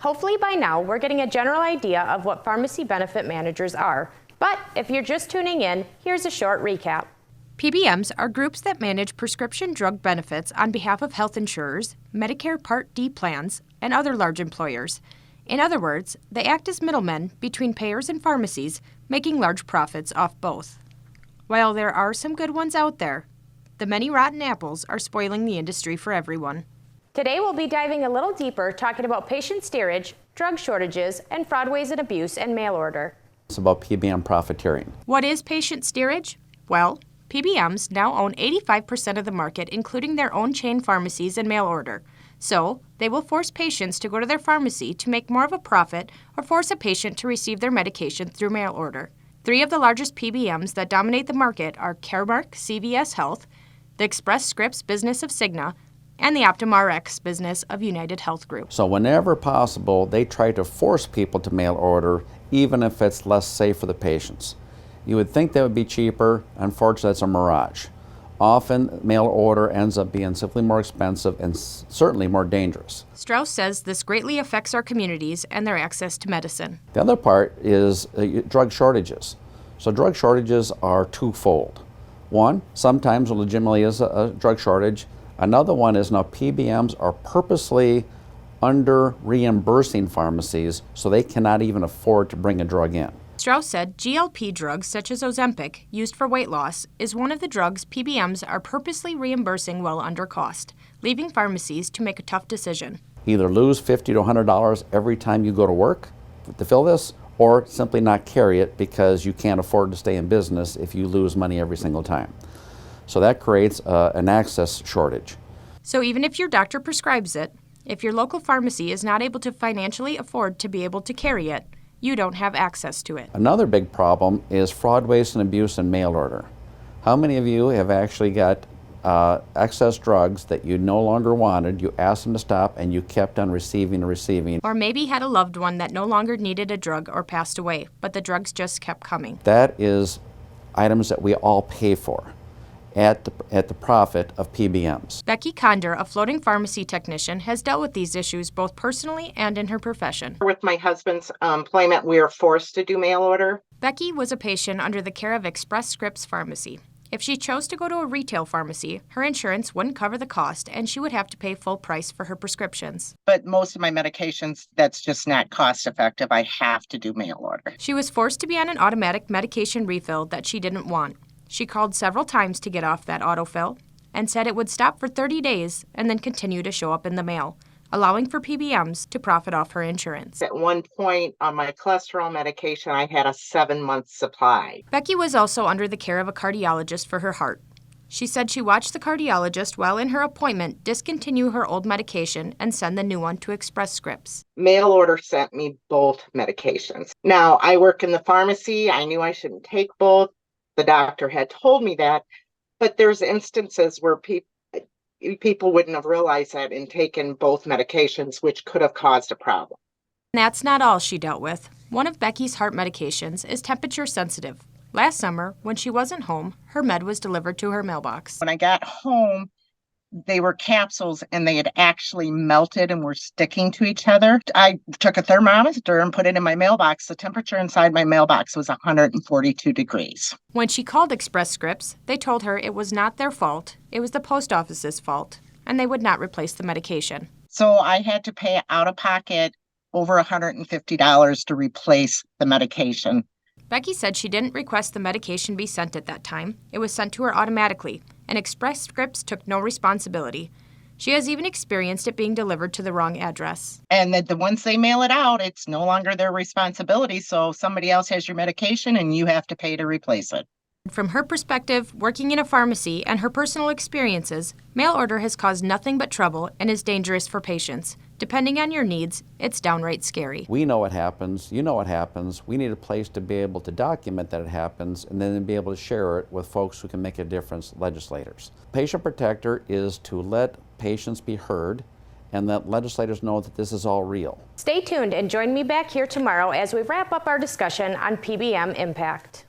Hopefully by now we're getting a general idea of what pharmacy benefit managers are. But if you're just tuning in, here's a short recap. PBMs are groups that manage prescription drug benefits on behalf of health insurers, Medicare Part D plans, and other large employers. In other words, they act as middlemen between payers and pharmacies, making large profits off both. While there are some good ones out there, the many rotten apples are spoiling the industry for everyone. Today we'll be diving a little deeper, talking about patient steerage, drug shortages, and fraud, waste, and abuse, and mail order. It's about PBM profiteering. What is patient steerage? Well, PBMs now own 85% of the market, including their own chain pharmacies and mail order. So, they will force patients to go to their pharmacy to make more of a profit or force a patient to receive their medication through mail order. 3 of the largest PBMs that dominate the market are Caremark CVS Health, the Express Scripts business of Cigna, and the Optum Rx business of United Health Group. So whenever possible, they try to force people to mail order, even if it's less safe for the patients. You would think that would be cheaper. Unfortunately, that's a mirage. Often, mail order ends up being simply more expensive and certainly more dangerous. Strauss says this greatly affects our communities and their access to medicine. The other part is drug shortages. So drug shortages are twofold. One, sometimes there legitimately is a drug shortage. Another one is now PBMs are purposely under reimbursing pharmacies so they cannot even afford to bring a drug in. Strauss said GLP drugs such as Ozempic, used for weight loss, is one of the drugs PBMs are purposely reimbursing well under cost, leaving pharmacies to make a tough decision. Either lose $50 to $100 every time you go to work to fill this, or simply not carry it because you can't afford to stay in business if you lose money every single time. So that creates an access shortage. So even if your doctor prescribes it, if your local pharmacy is not able to financially afford to be able to carry it, you don't have access to it. Another big problem is fraud, waste, and abuse in mail order. How many of you have actually got excess drugs that you no longer wanted, you asked them to stop, and you kept on receiving and receiving? Or maybe had a loved one that no longer needed a drug or passed away, but the drugs just kept coming. That is items that we all pay for at the profit of PBMs. Becky Conder, a floating pharmacy technician, has dealt with these issues both personally and in her profession. With my husband's employment, we are forced to do mail order. Becky was a patient under the care of Express Scripts Pharmacy. If she chose to go to a retail pharmacy, her insurance wouldn't cover the cost and she would have to pay full price for her prescriptions. But most of my medications, that's just not cost effective. I have to do mail order. She was forced to be on an automatic medication refill that she didn't want. She called several times to get off that autofill and said it would stop for 30 days and then continue to show up in the mail, allowing for PBMs to profit off her insurance. At one point on my cholesterol medication, I had a 7-month supply. Becky was also under the care of a cardiologist for her heart. She said she watched the cardiologist while in her appointment discontinue her old medication and send the new one to Express Scripts. Mail order sent me both medications. Now, I work in the pharmacy. I knew I shouldn't take both. The doctor had told me that, but there's instances where people wouldn't have realized that and taken both medications, which could have caused a problem. That's not all she dealt with. One of Becky's heart medications is temperature sensitive. Last summer, when she wasn't home, her med was delivered to her mailbox. When I got home, they were capsules and they had actually melted and were sticking to each other. I took a thermometer and put it in my mailbox. The temperature inside my mailbox was 142 degrees. When she called Express Scripts, they told her it was not their fault, it was the post office's fault, and they would not replace the medication. So I had to pay out of pocket over $150 to replace the medication. Becky said she didn't request the medication be sent at that time. It was sent to her automatically, and Express Scripts took no responsibility. She has even experienced it being delivered to the wrong address. And that once they mail it out, it's no longer their responsibility, so somebody else has your medication and you have to pay to replace it. From her perspective, working in a pharmacy and her personal experiences, mail order has caused nothing but trouble and is dangerous for patients. Depending on your needs, it's downright scary. We know what happens, you know what happens. We need a place to be able to document that it happens and then be able to share it with folks who can make a difference, legislators. Patient Protector is to let patients be heard and let legislators know that this is all real. Stay tuned and join me back here tomorrow as we wrap up our discussion on PBM impact.